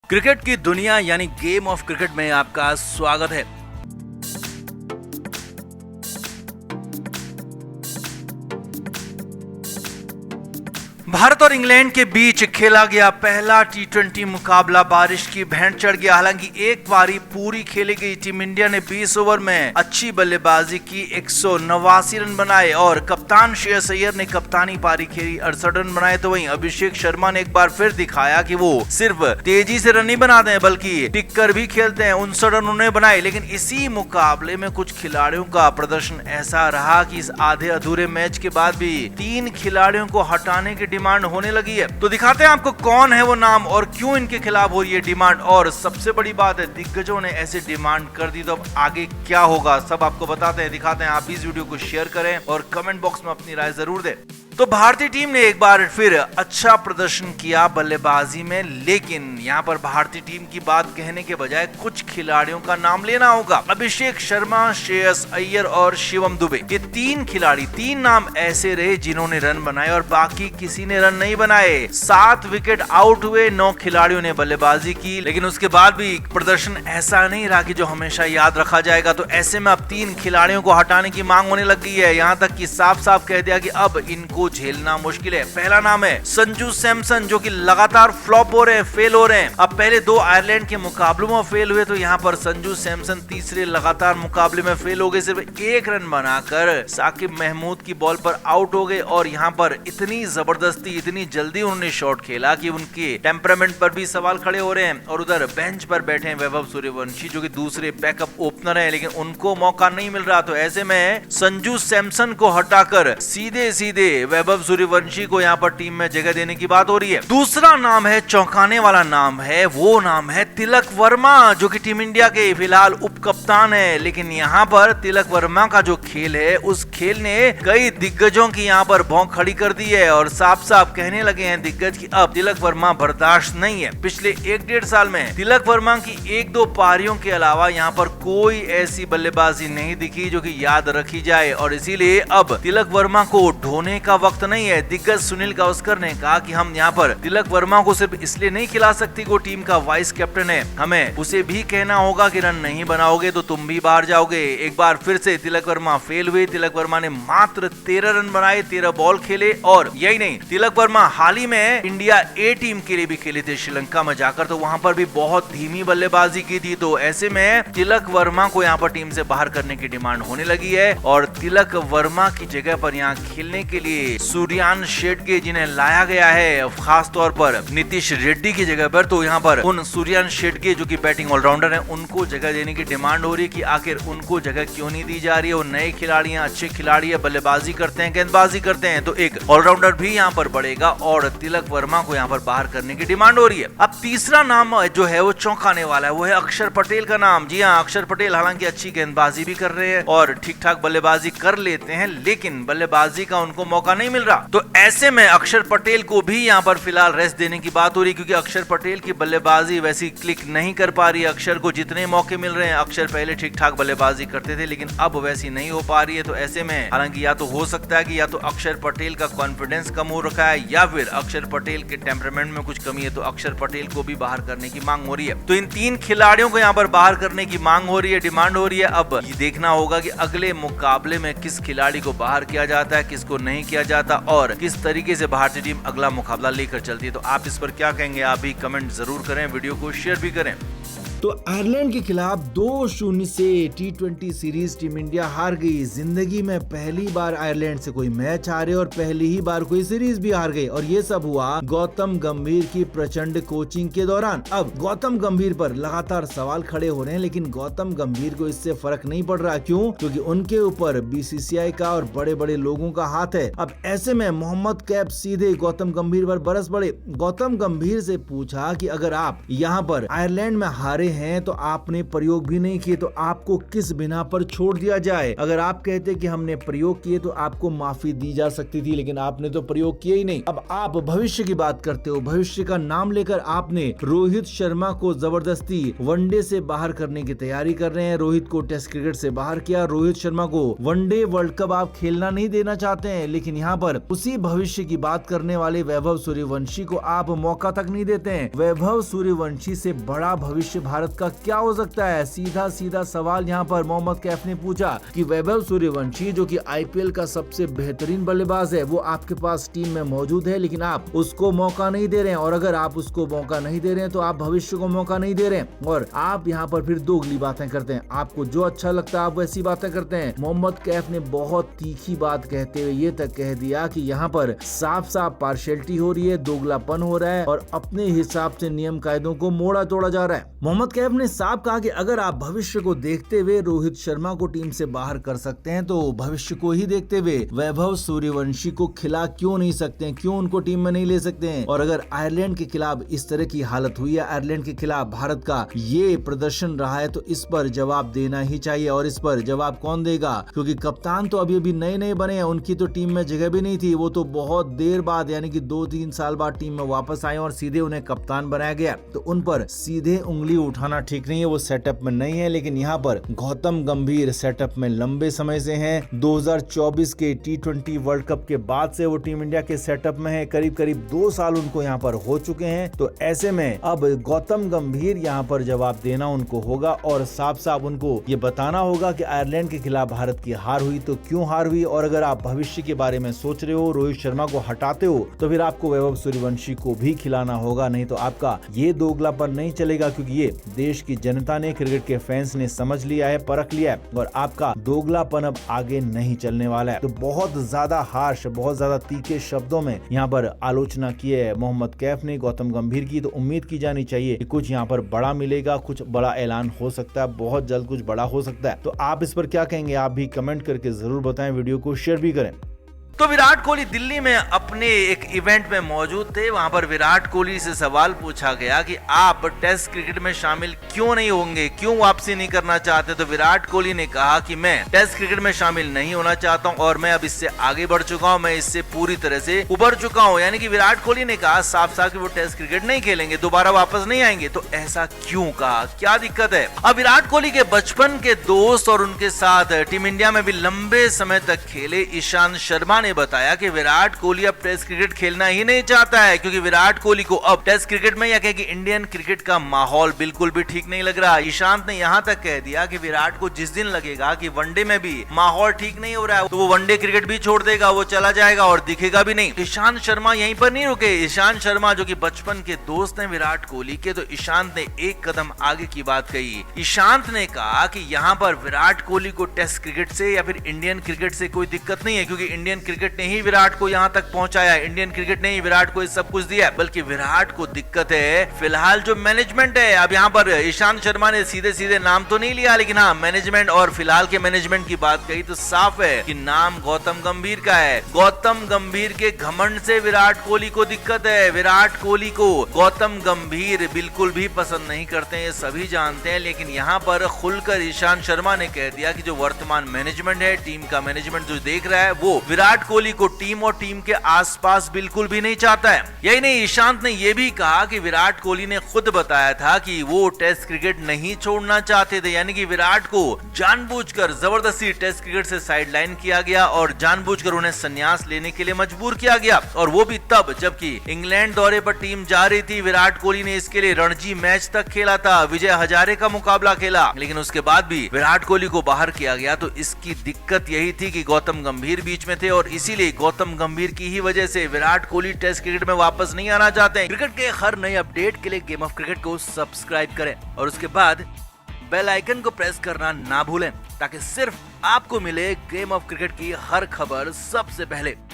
Cricket की दुनिया यानी गेम ऑफ क्रिकेट में आपका स्वागत है। भारत और इंग्लैंड के बीच खेला गया पहला टी20 मुकाबला बारिश की भेंट चढ़ गया। हालांकि एक पारी पूरी खेली गई। टीम इंडिया ने 20 ओवर में अच्छी बल्लेबाजी की, 189 रन बनाए और कप्तान श्रेयस अय्यर ने कप्तानी पारी खेली, 68 रन बनाए। तो वहीं अभिषेक शर्मा ने एक बार फिर दिखाया कि वो सिर्फ तेजी से रन नहीं बनाते हैं बल्कि टिक कर भी खेलते हैं। 59 रन उन्होंने बनाए। लेकिन इसी मुकाबले में कुछ खिलाड़ियों का प्रदर्शन ऐसा रहा कि इस आधे अधूरे मैच के बाद भी 3 खिलाड़ियों को हटाने की डिमांड होने लगी है। तो दिखाते हैं आपको कौन है वो नाम और क्यों इनके खिलाफ हो रही है डिमांड। और सबसे बड़ी बात है, दिग्गजों ने ऐसे डिमांड कर दी तो अब आगे क्या होगा सब आपको बताते हैं, दिखाते हैं। आप इस वीडियो को शेयर करें और कमेंट बॉक्स में अपनी राय जरूर दें। तो भारतीय टीम ने एक बार फिर अच्छा प्रदर्शन किया बल्लेबाजी में, लेकिन यहाँ पर भारतीय टीम की बात कहने के बजाय कुछ खिलाड़ियों का नाम लेना होगा। अभिषेक शर्मा, श्रेयस अय्यर और शिवम दुबे, ये 3 खिलाड़ी, 3 नाम ऐसे रहे जिन्होंने रन बनाए और बाकी किसी ने रन नहीं बनाए। 7 विकेट आउट हुए, 9 खिलाड़ियों ने बल्लेबाजी की, लेकिन उसके बाद भी प्रदर्शन ऐसा नहीं रहा कि जो हमेशा याद रखा जाएगा। तो ऐसे में अब 3 खिलाड़ियों को हटाने की मांग होने लग गई है। यहाँ तक कि साफ साफ कह दिया कि अब इनको झेलना मुश्किल है। पहला नाम है संजू सैमसन, जो कि लगातार फ्लॉप हो रहे हैं, फेल हो रहे हैं। अब पहले 2 आयरलैंड के मुकाबलों में फेल हुए, तो यहाँ पर संजू सैमसन तीसरे लगातार मुकाबले में फेल हो गए। सिर्फ 1 रन बनाकर साकिब महमूद की बॉल पर आउट हो गए और यहाँ पर इतनी जबरदस्ती, इतनी जल्दी उन्होंने शॉट खेला कि उनके टेम्परामेंट पर भी सवाल खड़े हो रहे हैं। और उधर बेंच पर बैठे हैं वैभव सूर्यवंशी, जो कि दूसरे बैकअप ओपनर है, लेकिन उनको मौका नहीं मिल रहा। तो ऐसे में संजू सैमसन को हटाकर सीधे सीधे वैभव सूर्यवंशी को यहाँ पर टीम में जगह देने की बात हो रही है। दूसरा नाम है, चौंकाने वाला नाम है, वो नाम है तिलक वर्मा, जो कि टीम इंडिया के फिलहाल उप कप्तान है। लेकिन यहाँ पर तिलक वर्मा का जो खेल है, उस खेल ने कई दिग्गजों की यहाँ पर भौंक खड़ी कर दी है और साफ साफ कहने लगे हैं दिग्गज कि अब तिलक वर्मा बर्दाश्त नहीं है। पिछले 1-1.5 साल में तिलक वर्मा की 1-2 पारियों के अलावा यहाँ पर कोई ऐसी बल्लेबाजी नहीं दिखी जो कि याद रखी जाए और इसीलिए अब तिलक वर्मा को ढोने का वक्त नहीं है। दिग्गज सुनील गावस्कर ने कहा कि हम यहाँ पर तिलक वर्मा को सिर्फ इसलिए नहीं खिला सकते कि वो टीम का वाइस कैप्टन है, हमें उसे भी कहना होगा कि रन नहीं बनाओगे तो तुम भी बाहर जाओगे। एक बार फिर से तिलक वर्मा फेल हुए। तिलक वर्मा ने मात्र 13 रन बनाए, 13 बॉल खेले और यही नहीं, तिलक वर्मा हाल ही में इंडिया ए टीम के लिए भी खेले थे श्रीलंका में जाकर, तो वहां पर भी बहुत धीमी बल्लेबाजी की थी। तो ऐसे में तिलक वर्मा को यहाँ पर टीम से बाहर करने की डिमांड होने लगी है और तिलक वर्मा की जगह पर यहाँ खेलने के लिए सूर्यान शेट्टी, जिन्हें लाया गया है खास तौर पर नीतीश रेड्डी की जगह पर, तो यहाँ पर उन सूर्यान शेट्टी जो कि बैटिंग ऑलराउंडर हैं, उनको जगह देने की डिमांड हो रही है कि आखिर उनको जगह क्यों नहीं दी जा रही है। वो नए खिलाड़ी हैं, अच्छे खिलाड़ी है, बल्लेबाजी करते हैं, गेंदबाजी करते हैं, तो एक ऑलराउंडर भी यहाँ पर बढ़ेगा और तिलक वर्मा को यहाँ पर बाहर करने की डिमांड हो रही है। अब तीसरा नाम जो है वो चौंकाने वाला है, वो है अक्षर पटेल का नाम। जी हाँ, अक्षर पटेल हालांकि अच्छी गेंदबाजी भी कर रहे हैं और ठीक ठाक बल्लेबाजी कर लेते हैं, लेकिन बल्लेबाजी का उनको मौका नहीं मिल रहा। तो ऐसे में अक्षर पटेल को भी यहाँ पर फिलहाल रेस्ट देने की बात हो रही है, क्योंकि अक्षर पटेल की बल्लेबाजी वैसी क्लिक नहीं कर पा रही है। अक्षर को जितने मौके मिल रहे हैं, अक्षर पहले ठीक ठाक बल्लेबाजी करते थे, लेकिन अब वैसी नहीं हो पा रही है। तो ऐसे में हालांकि या तो हो सकता है कि या तो अक्षर पटेल का कॉन्फिडेंस कम हो रखा है या फिर अक्षर पटेल के टेम्परामेंट में कुछ कमी है, तो अक्षर पटेल को भी बाहर करने की मांग हो रही है। तो इन 3 खिलाड़ियों को यहाँ पर बाहर करने की मांग हो रही है, डिमांड हो रही है। अब ये देखना होगा कि अगले मुकाबले में किस खिलाड़ी को बाहर किया जाता है, किसको नहीं किया जाता और किस तरीके से भारतीय टीम अगला मुकाबला लेकर चलती है। तो आप इस पर क्या कहेंगे, आप भी कमेंट जरूर करें, वीडियो को शेयर भी करें। तो आयरलैंड के खिलाफ 2-0 से टी20 सीरीज टीम इंडिया हार गई। जिंदगी में पहली बार आयरलैंड से कोई मैच हारे और पहली ही बार कोई सीरीज भी हार गई और ये सब हुआ गौतम गंभीर की प्रचंड कोचिंग के दौरान। अब गौतम गंभीर पर लगातार सवाल खड़े हो रहे हैं, लेकिन गौतम गंभीर को इससे फर्क नहीं पड़ रहा। क्यों? क्योंकि उनके ऊपर बीसीसीआई का और बड़े बड़े लोगों का हाथ है। अब ऐसे में मोहम्मद कैफ सीधे गौतम गंभीर पर बरस पड़े। गौतम गंभीर से पूछा कि अगर आप यहाँ पर आयरलैंड में हारे हैं तो आपने प्रयोग भी नहीं किए, तो आपको किस बिना पर छोड़ दिया जाए? अगर आप कहते कि हमने प्रयोग किए तो आपको माफी दी जा सकती थी, लेकिन आपने तो प्रयोग किए ही नहीं। अब आप भविष्य की बात करते हो, भविष्य का नाम लेकर आपने रोहित शर्मा को जबरदस्ती वनडे से बाहर करने की तैयारी कर रहे हैं। रोहित को टेस्ट क्रिकेट से बाहर किया, रोहित शर्मा को वनडे वर्ल्ड कप आप खेलना नहीं देना चाहते हैं, लेकिन यहाँ पर उसी भविष्य की बात करने वाले वैभव सूर्यवंशी को आप मौका तक नहीं देते हैं। वैभव सूर्यवंशी से बड़ा भविष्य भारत का क्या हो सकता है? सीधा सीधा सवाल यहाँ पर मोहम्मद कैफ ने पूछा कि वैभव सूर्यवंशी जो कि आईपीएल का सबसे बेहतरीन बल्लेबाज है, वो आपके पास टीम में मौजूद है, लेकिन आप उसको मौका नहीं दे रहे हैं। और अगर आप उसको मौका नहीं दे रहे हैं तो आप भविष्य को मौका नहीं दे रहे हैं, और आप यहाँ पर फिर दोगली बातें करते हैं। आपको जो अच्छा लगता है आप वैसी बातें करते हैं। मोहम्मद कैफ ने बहुत तीखी बात कहते हुए ये तक कह दिया कि यहाँ पर साफ साफ पार्शियलिटी हो रही है, दोगलापन हो रहा है और अपने हिसाब से नियम कायदों को मोड़ा तोड़ा जा रहा है। मोहम्मद कैफ ने साफ कहा कि अगर आप भविष्य को देखते हुए रोहित शर्मा को टीम से बाहर कर सकते हैं तो भविष्य को ही देखते हुए वैभव सूर्यवंशी को खिला क्यों नहीं सकते हैं, क्यों उनको टीम में नहीं ले सकते हैं? और अगर आयरलैंड के खिलाफ इस तरह की हालत हुई है, आयरलैंड के खिलाफ भारत का ये प्रदर्शन रहा है, तो इस पर जवाब देना ही चाहिए। और इस पर जवाब कौन देगा? क्योंकि कप्तान तो अभी नए नए बने हैं, उनकी तो टीम में जगह भी नहीं थी। वो तो बहुत देर बाद यानी कि 2-3 साल बाद टीम में वापस आए और सीधे उन्हें कप्तान बनाया गया, तो उन पर सीधे उंगली उठाना ठीक नहीं है। वो सेटअप में नहीं है, लेकिन यहाँ पर गौतम गंभीर सेटअप में लंबे समय से हैं। 2024 के T20 वर्ल्ड कप के बाद से वो टीम इंडिया के सेटअप में है, करीब 2 साल उनको यहाँ पर हो चुके हैं। तो ऐसे में अब गौतम गंभीर यहाँ पर जवाब देना उनको होगा और साफ साफ उनको ये बताना होगा कि आयरलैंड के खिलाफ भारत की हार हुई तो क्यों हार हुई। और अगर आप भविष्य के बारे में सोच रहे हो, रोहित शर्मा को हटाते हो, तो फिर आपको वैभव सूर्यवंशी को भी खिलाना होगा, नहीं तो आपका ये दोगलापन नहीं चलेगा। क्योंकि ये देश की जनता ने, क्रिकेट के फैंस ने समझ लिया है, परख लिया है और आपका दोगलापन अब आगे नहीं चलने वाला है। तो बहुत ज्यादा हार्श, बहुत ज्यादा तीखे शब्दों में यहाँ पर आलोचना की है मोहम्मद कैफ ने गौतम गंभीर की। तो उम्मीद की जानी चाहिए कि कुछ यहाँ पर बड़ा मिलेगा, कुछ बड़ा ऐलान हो सकता है, बहुत जल्द कुछ बड़ा हो सकता है। तो आप इस पर क्या कहेंगे? आप भी कमेंट करके जरूर बताएं, वीडियो को शेयर भी करें। तो विराट कोहली दिल्ली में अपने एक इवेंट में मौजूद थे। वहां पर विराट कोहली से सवाल पूछा गया कि आप टेस्ट क्रिकेट में शामिल क्यों नहीं होंगे, क्यों वापसी नहीं करना चाहते? तो विराट कोहली ने कहा कि मैं टेस्ट क्रिकेट में शामिल नहीं होना चाहता हूं और मैं अब इससे आगे बढ़ चुका हूं, मैं इससे पूरी तरह से उबर चुका हूं। यानी कि विराट कोहली ने कहा साफ साफ कि वो टेस्ट क्रिकेट नहीं खेलेंगे, दोबारा वापस नहीं आएंगे। तो ऐसा क्यों कहा, क्या दिक्कत है? अब विराट कोहली के बचपन के दोस्त और उनके साथ टीम इंडिया में भी लंबे समय तक खेले ईशांत शर्मा ने बताया कि विराट कोहली अब टेस्ट क्रिकेट खेलना ही नहीं चाहता है, क्योंकि विराट कोहली को अब टेस्ट क्रिकेट में या कहें कि इंडियन क्रिकेट का माहौल बिल्कुल भी ठीक नहीं लग रहा। ईशांत ने यहां तक कह दिया कि विराट को जिस दिन लगेगा कि वनडे में भी माहौल ठीक नहीं हो रहा है तो वो वनडे क्रिकेट भी छोड़ देगा, वो चला जाएगा और दिखेगा भी नहीं। ईशांत शर्मा यहीं पर नहीं रुके। ईशांत शर्मा जो कि बचपन के दोस्त हैं विराट कोहली के, तो ईशांत ने एक कदम आगे की बात कही। ईशांत ने कहा कि यहां पर विराट कोहली को टेस्ट क्रिकेट से या फिर इंडियन क्रिकेट से कोई दिक्कत नहीं है, क्योंकि इंडियन क्रिकेट ने ही विराट को यहां तक पहुंचाया है, इंडियन क्रिकेट ने ही विराट को सब कुछ दिया, बल्कि विराट को दिक्कत है फिलहाल जो मैनेजमेंट है। अब यहां पर ईशांत शर्मा ने सीधे सीधे नाम तो नहीं लिया, लेकिन हाँ मैनेजमेंट और फिलहाल के मैनेजमेंट की बात कही तो साफ है कि नाम गौतम गंभीर का है। गौतम गंभीर के घमंड से विराट कोहली को दिक्कत है। विराट कोहली को गौतम गंभीर बिल्कुल भी पसंद नहीं करते, ये सभी जानते हैं। लेकिन यहाँ पर खुलकर ईशांत शर्मा ने कह दिया कि जो वर्तमान मैनेजमेंट है, टीम का मैनेजमेंट जो देख रहा है, वो विराट कोहली को टीम और टीम के आसपास बिल्कुल भी नहीं चाहता है। यही नहीं, ईशांत ने यह भी कहा कि विराट कोहली ने खुद बताया था कि वो टेस्ट क्रिकेट नहीं छोड़ना चाहते थे, यानी कि विराट को जानबूझकर जबरदस्ती टेस्ट क्रिकेट से साइडलाइन किया गया और जानबूझकर उन्हें संन्यास लेने के लिए मजबूर किया गया। और वो भी तब जबकि इंग्लैंड दौरे पर टीम जा रही थी। विराट कोहली ने इसके लिए रणजी मैच तक खेला था, विजय हजारे का मुकाबला खेला, लेकिन उसके बाद भी विराट कोहली को बाहर किया गया। तो इसकी दिक्कत यही थी कि गौतम गंभीर बीच में थे और इसीलिए गौतम गंभीर की ही वजह से विराट कोहली टेस्ट क्रिकेट में वापस नहीं आना चाहते हैं। क्रिकेट के हर नए अपडेट के लिए गेम ऑफ क्रिकेट को सब्सक्राइब करें और उसके बाद बेल आइकन को प्रेस करना ना भूलें, ताकि सिर्फ आपको मिले गेम ऑफ क्रिकेट की हर खबर सबसे पहले।